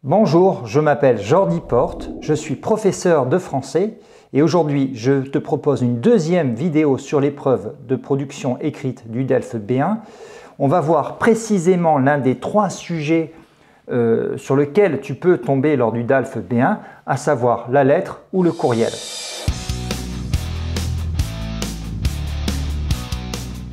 Bonjour, je m'appelle Jordi Porte, je suis professeur de français et aujourd'hui je te propose une deuxième vidéo sur l'épreuve de production écrite du DELF B1. On va voir précisément l'un des trois sujets sur lesquels tu peux tomber lors du DELF B1, à savoir la lettre ou le courriel.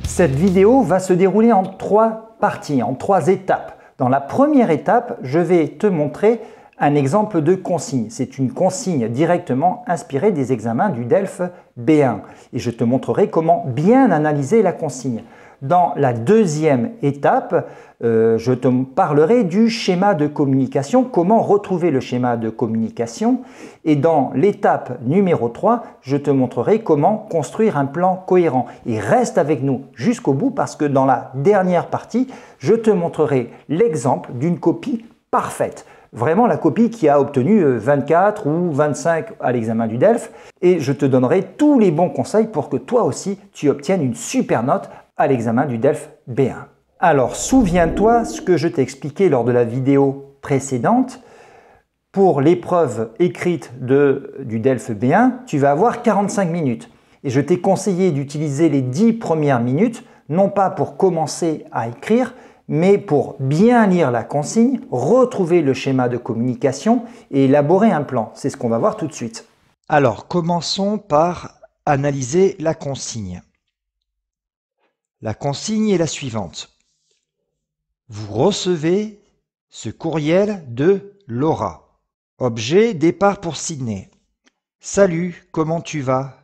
Cette vidéo va se dérouler en trois parties, en trois étapes. Dans la première étape, je vais te montrer un exemple de consigne. C'est une consigne directement inspirée des examens du DELF B1 et je te montrerai comment bien analyser la consigne. Dans la deuxième étape, je te parlerai du schéma de communication, comment retrouver le schéma de communication. Et dans l'étape numéro 3, je te montrerai comment construire un plan cohérent. Et reste avec nous jusqu'au bout parce que dans la dernière partie, je te montrerai l'exemple d'une copie parfaite. Vraiment la copie qui a obtenu 24 ou 25 à l'examen du DELF. Et je te donnerai tous les bons conseils pour que toi aussi, tu obtiennes une super note à l'examen du DELF B1. Alors, souviens-toi ce que je t'ai expliqué lors de la vidéo précédente. Pour l'épreuve écrite du DELF B1, tu vas avoir 45 minutes. Et je t'ai conseillé d'utiliser les 10 premières minutes, non pas pour commencer à écrire, mais pour bien lire la consigne, retrouver le schéma de communication et élaborer un plan. C'est ce qu'on va voir tout de suite. Alors, commençons par analyser la consigne. La consigne est la suivante. Vous recevez ce courriel de Laura. Objet, départ pour Sydney. Salut, comment tu vas?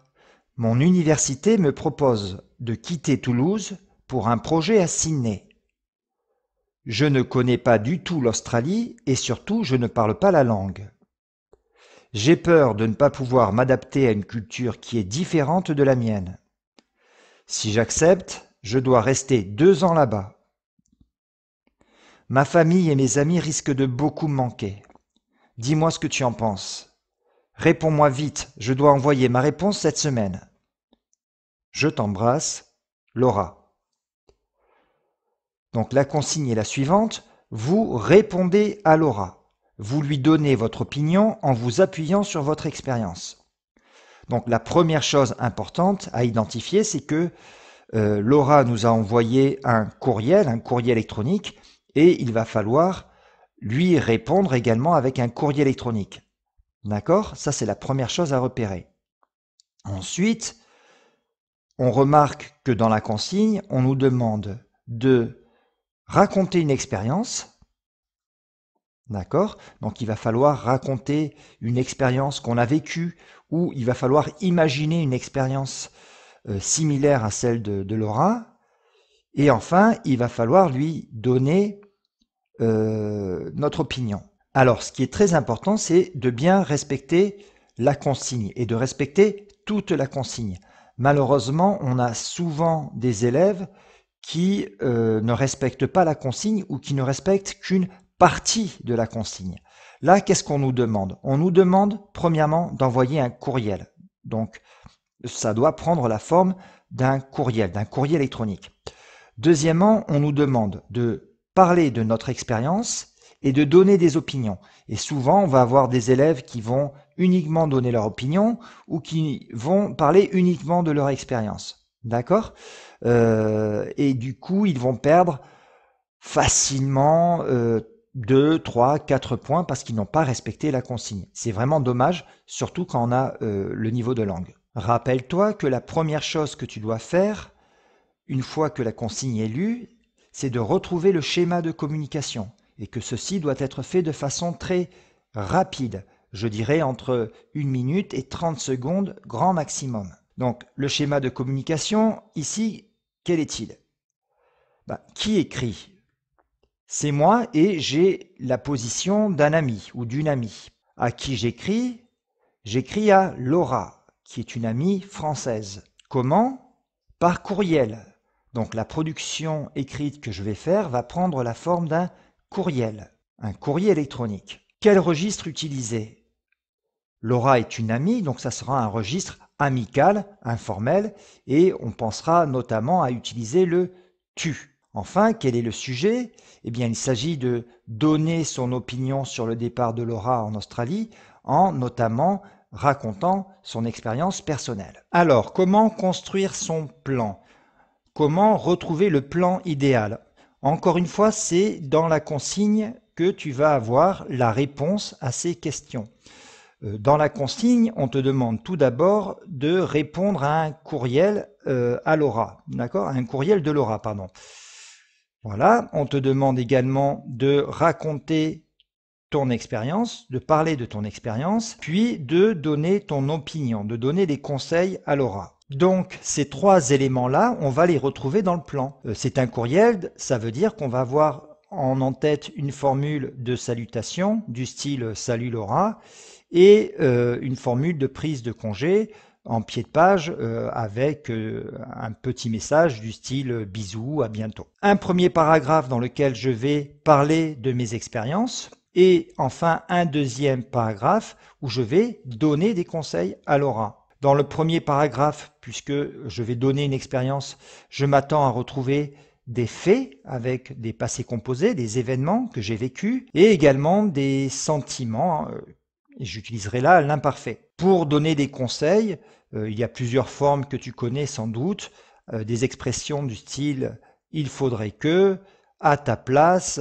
Mon université me propose de quitter Toulouse pour un projet à Sydney. Je ne connais pas du tout l'Australie et surtout je ne parle pas la langue. J'ai peur de ne pas pouvoir m'adapter à une culture qui est différente de la mienne. Si j'accepte, je dois rester 2 ans là-bas. Ma famille et mes amis risquent de beaucoup me manquer. Dis-moi ce que tu en penses. Réponds-moi vite, je dois envoyer ma réponse cette semaine. Je t'embrasse, Laura. Donc la consigne est la suivante. Vous répondez à Laura. Vous lui donnez votre opinion en vous appuyant sur votre expérience. Donc la première chose importante à identifier, c'est que Laura nous a envoyé un courriel électronique, et il va falloir lui répondre également avec un courrier électronique. D'accord? Ça, c'est la première chose à repérer. Ensuite, on remarque que dans la consigne, on nous demande de raconter une expérience. D'accord? Donc, il va falloir raconter une expérience qu'on a vécue, ou il va falloir imaginer une expérience similaire à celle de Laura. Et enfin, il va falloir lui donner notre opinion. Alors, ce qui est très important, c'est de bien respecter la consigne et de respecter toute la consigne. Malheureusement, on a souvent des élèves qui ne respectent pas la consigne ou qui ne respectent qu'une partie de la consigne. Là, qu'est-ce qu'on nous demande? On nous demande, premièrement, d'envoyer un courriel. Donc, ça doit prendre la forme d'un courriel électronique. Deuxièmement, on nous demande de parler de notre expérience et de donner des opinions. Et souvent, on va avoir des élèves qui vont uniquement donner leur opinion ou qui vont parler uniquement de leur expérience. D'accord? Et du coup, ils vont perdre facilement 2, 3, 4 points parce qu'ils n'ont pas respecté la consigne. C'est vraiment dommage, surtout quand on a le niveau de langue. Rappelle-toi que la première chose que tu dois faire, une fois que la consigne est lue, c'est de retrouver le schéma de communication et que ceci doit être fait de façon très rapide, je dirais entre 1 minute et 30 secondes grand maximum. Donc le schéma de communication, ici, quel est-il? Qui écrit? C'est moi et j'ai la position d'un ami ou d'une amie. À qui j'écris? J'écris à Laura, qui est une amie française. Comment? Par courriel. Donc la production écrite que je vais faire va prendre la forme d'un courriel, un courrier électronique. Quel registre utiliser? Laura est une amie, donc ça sera un registre amical, informel, et on pensera notamment à utiliser le tu. Enfin, quel est le sujet? Eh bien, il s'agit de donner son opinion sur le départ de Laura en Australie en notamment racontant son expérience personnelle. Alors, comment construire son plan? Comment retrouver le plan idéal? Encore une fois, c'est dans la consigne que tu vas avoir la réponse à ces questions. Dans la consigne, on te demande tout d'abord de répondre à un courriel à Laura, d'accord? Un courriel de Laura, pardon. Voilà, on te demande également de raconter ton expérience, de parler de ton expérience, puis de donner ton opinion, de donner des conseils à Laura. Donc ces trois éléments-là, on va les retrouver dans le plan. C'est un courriel, ça veut dire qu'on va avoir en tête une formule de salutation du style « Salut Laura » et une formule de prise de congé en pied de page avec un petit message du style « Bisous, à bientôt ». Un premier paragraphe dans lequel je vais parler de mes expériences et enfin un deuxième paragraphe où je vais donner des conseils à Laura. Dans le premier paragraphe, puisque je vais donner une expérience, je m'attends à retrouver des faits avec des passés composés, des événements que j'ai vécus et également des sentiments. J'utiliserai là l'imparfait. Pour donner des conseils, il y a plusieurs formes que tu connais sans doute, des expressions du style « il faudrait que »,« à ta place »,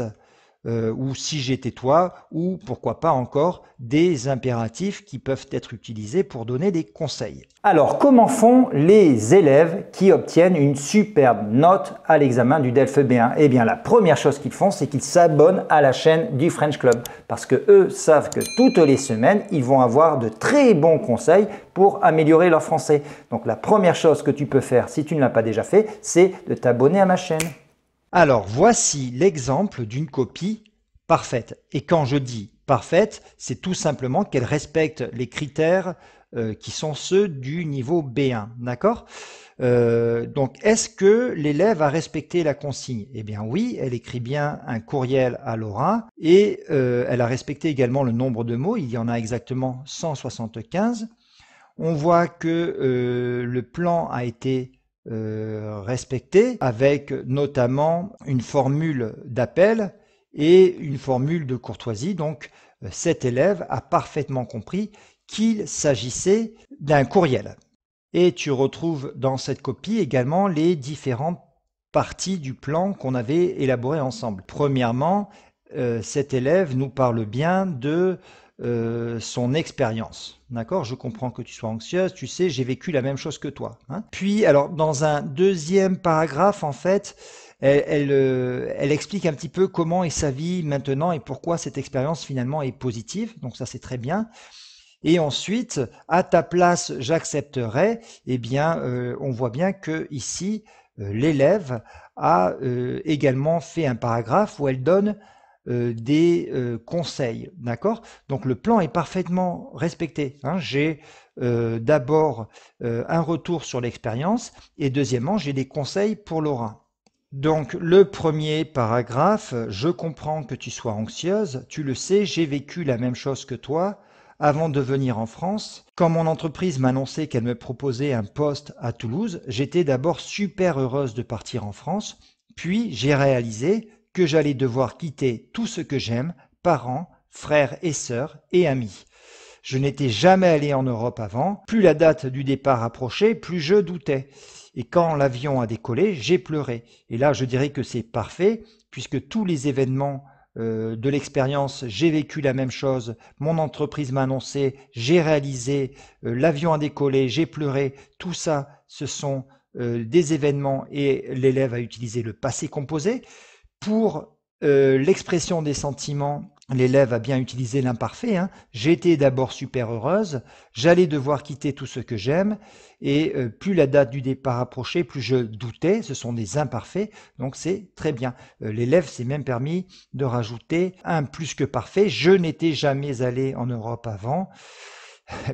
ou si j'étais toi, ou pourquoi pas encore des impératifs qui peuvent être utilisés pour donner des conseils. Alors, comment font les élèves qui obtiennent une superbe note à l'examen du DELF B1? Eh bien, la première chose qu'ils font, c'est qu'ils s'abonnent à la chaîne du French Club parce que eux savent que toutes les semaines, ils vont avoir de très bons conseils pour améliorer leur français. Donc, la première chose que tu peux faire, si tu ne l'as pas déjà fait, c'est de t'abonner à ma chaîne. Alors, voici l'exemple d'une copie parfaite. Et quand je dis parfaite, c'est tout simplement qu'elle respecte les critères qui sont ceux du niveau B1. D'accord? Donc, est-ce que l'élève a respecté la consigne? Eh bien oui, elle écrit bien un courriel à Laura et elle a respecté également le nombre de mots. Il y en a exactement 175. On voit que le plan a été respecté avec notamment une formule d'appel et une formule de courtoisie. Donc cet élève a parfaitement compris qu'il s'agissait d'un courriel. Et tu retrouves dans cette copie également les différentes parties du plan qu'on avait élaboré ensemble. Premièrement, cet élève nous parle bien de son expérience. D'accord? Je comprends que tu sois anxieuse, tu sais, j'ai vécu la même chose que toi. Hein. Puis, alors, dans un deuxième paragraphe, en fait, elle explique un petit peu comment est sa vie maintenant et pourquoi cette expérience finalement est positive. Donc ça, c'est très bien. Et ensuite, à ta place, j'accepterai. Eh bien, on voit bien que ici, l'élève a également fait un paragraphe où elle donne des conseils, d'accord? Donc le plan est parfaitement respecté. Hein. J'ai d'abord un retour sur l'expérience et deuxièmement, j'ai des conseils pour Laura. Donc le premier paragraphe, je comprends que tu sois anxieuse, tu le sais, j'ai vécu la même chose que toi avant de venir en France. Quand mon entreprise m'a annoncé qu'elle me proposait un poste à Toulouse, j'étais d'abord super heureuse de partir en France, puis j'ai réalisé que j'allais devoir quitter tout ce que j'aime, parents, frères et sœurs et amis. Je n'étais jamais allé en Europe avant. Plus la date du départ approchait, plus je doutais. Et quand l'avion a décollé, j'ai pleuré. Et là, je dirais que c'est parfait, puisque tous les événements de l'expérience, j'ai vécu la même chose, mon entreprise m'a annoncé, j'ai réalisé, l'avion a décollé, j'ai pleuré, tout ça, ce sont des événements et l'élève a utilisé le passé composé. Pour l'expression des sentiments, l'élève a bien utilisé l'imparfait. Hein. J'étais d'abord super heureuse, j'allais devoir quitter tout ce que j'aime, et plus la date du départ approchait, plus je doutais. Ce sont des imparfaits, donc c'est très bien. L'élève s'est même permis de rajouter un plus que parfait. Je n'étais jamais allé en Europe avant.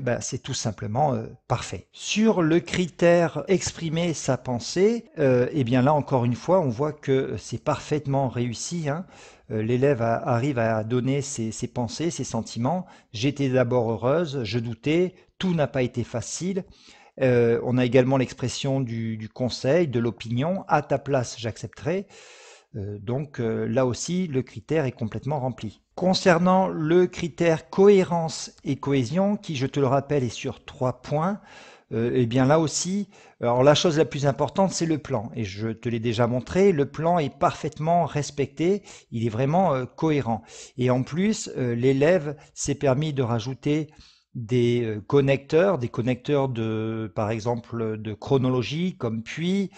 Ben, c'est tout simplement parfait. Sur le critère exprimer sa pensée, eh bien là encore une fois, on voit que c'est parfaitement réussi. Hein. L'élève arrive à donner ses pensées, ses sentiments. J'étais d'abord heureuse, je doutais, tout n'a pas été facile. On a également l'expression du conseil, de l'opinion. À ta place, j'accepterai. Là aussi, le critère est complètement rempli. Concernant le critère cohérence et cohésion, qui, je te le rappelle, est sur 3 points, eh bien là aussi, alors la chose la plus importante, c'est le plan. Et je te l'ai déjà montré, le plan est parfaitement respecté, il est vraiment cohérent. Et en plus, l'élève s'est permis de rajouter des connecteurs de, par exemple, de chronologie, comme puis,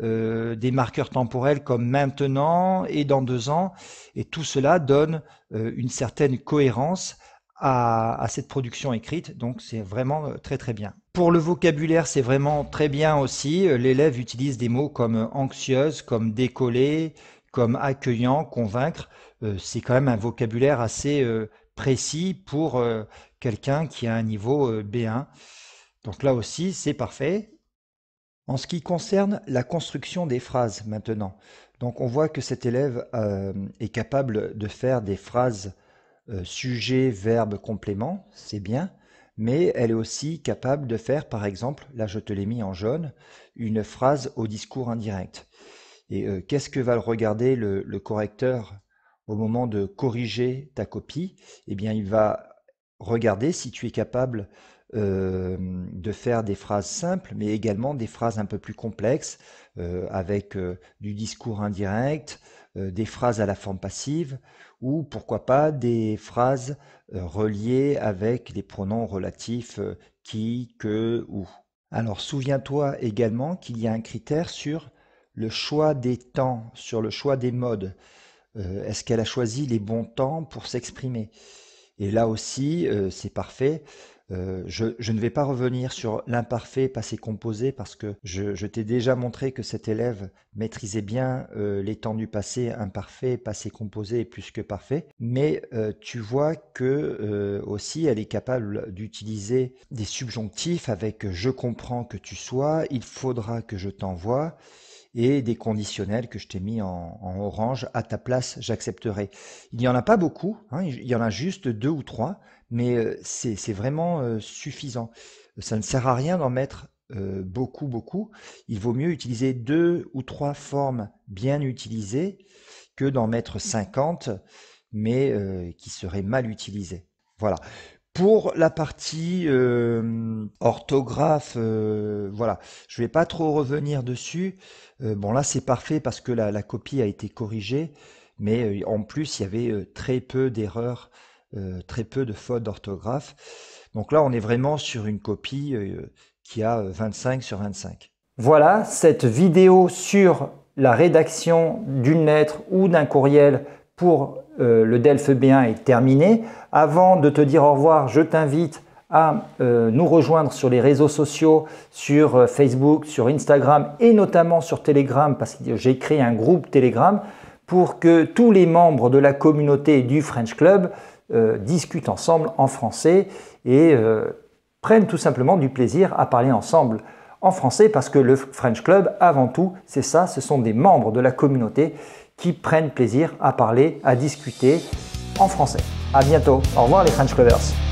des marqueurs temporels comme maintenant et dans 2 ans. Et tout cela donne une certaine cohérence à cette production écrite, donc c'est vraiment très très bien. Pour le vocabulaire, c'est vraiment très bien aussi. L'élève utilise des mots comme anxieuse, comme décoller, comme accueillant, convaincre. C'est quand même un vocabulaire assez précis pour quelqu'un qui a un niveau B1. Donc là aussi, c'est parfait. En ce qui concerne la construction des phrases maintenant, donc on voit que cet élève est capable de faire des phrases sujet, verbe, complément, c'est bien, mais elle est aussi capable de faire, par exemple, là je te l'ai mis en jaune, une phrase au discours indirect. Et qu'est-ce que va regarder le correcteur au moment de corriger ta copie? Eh bien, il va regarder si tu es capable de faire des phrases simples, mais également des phrases un peu plus complexes, avec du discours indirect, des phrases à la forme passive, ou pourquoi pas des phrases reliées avec les pronoms relatifs qui, que, ou. Alors souviens-toi également qu'il y a un critère sur le choix des temps, sur le choix des modes. Est-ce qu'elle a choisi les bons temps pour s'exprimer? Et là aussi, c'est parfait. Je ne vais pas revenir sur l'imparfait passé composé parce que je t'ai déjà montré que cet élève maîtrisait bien les temps du passé imparfait, passé composé et plus que parfait. Mais tu vois que aussi elle est capable d'utiliser des subjonctifs avec je comprends que tu sois, il faudra que je t'envoie, et des conditionnels que je t'ai mis en orange, à ta place j'accepterai. Il n'y en a pas beaucoup, hein, il y en a juste 2 ou 3, mais c'est vraiment suffisant. Ça ne sert à rien d'en mettre beaucoup. Il vaut mieux utiliser 2 ou 3 formes bien utilisées que d'en mettre 50, mais qui seraient mal utilisées. Voilà. Pour la partie orthographe, voilà, je vais pas trop revenir dessus. Bon là c'est parfait parce que la copie a été corrigée, mais en plus il y avait très peu d'erreurs, très peu de fautes d'orthographe. Donc là on est vraiment sur une copie qui a 25 sur 25. Voilà, cette vidéo sur la rédaction d'une lettre ou d'un courriel pour le DELF B1 est terminée. Avant de te dire au revoir, je t'invite à nous rejoindre sur les réseaux sociaux, sur Facebook, sur Instagram et notamment sur Telegram, parce que j'ai créé un groupe Telegram pour que tous les membres de la communauté du French Club discutent ensemble en français et prennent tout simplement du plaisir à parler ensemble en français, parce que le French Club, avant tout, c'est ça, ce sont des membres de la communauté qui prennent plaisir à parler, à discuter en français. À bientôt. Au revoir les French Clubbers.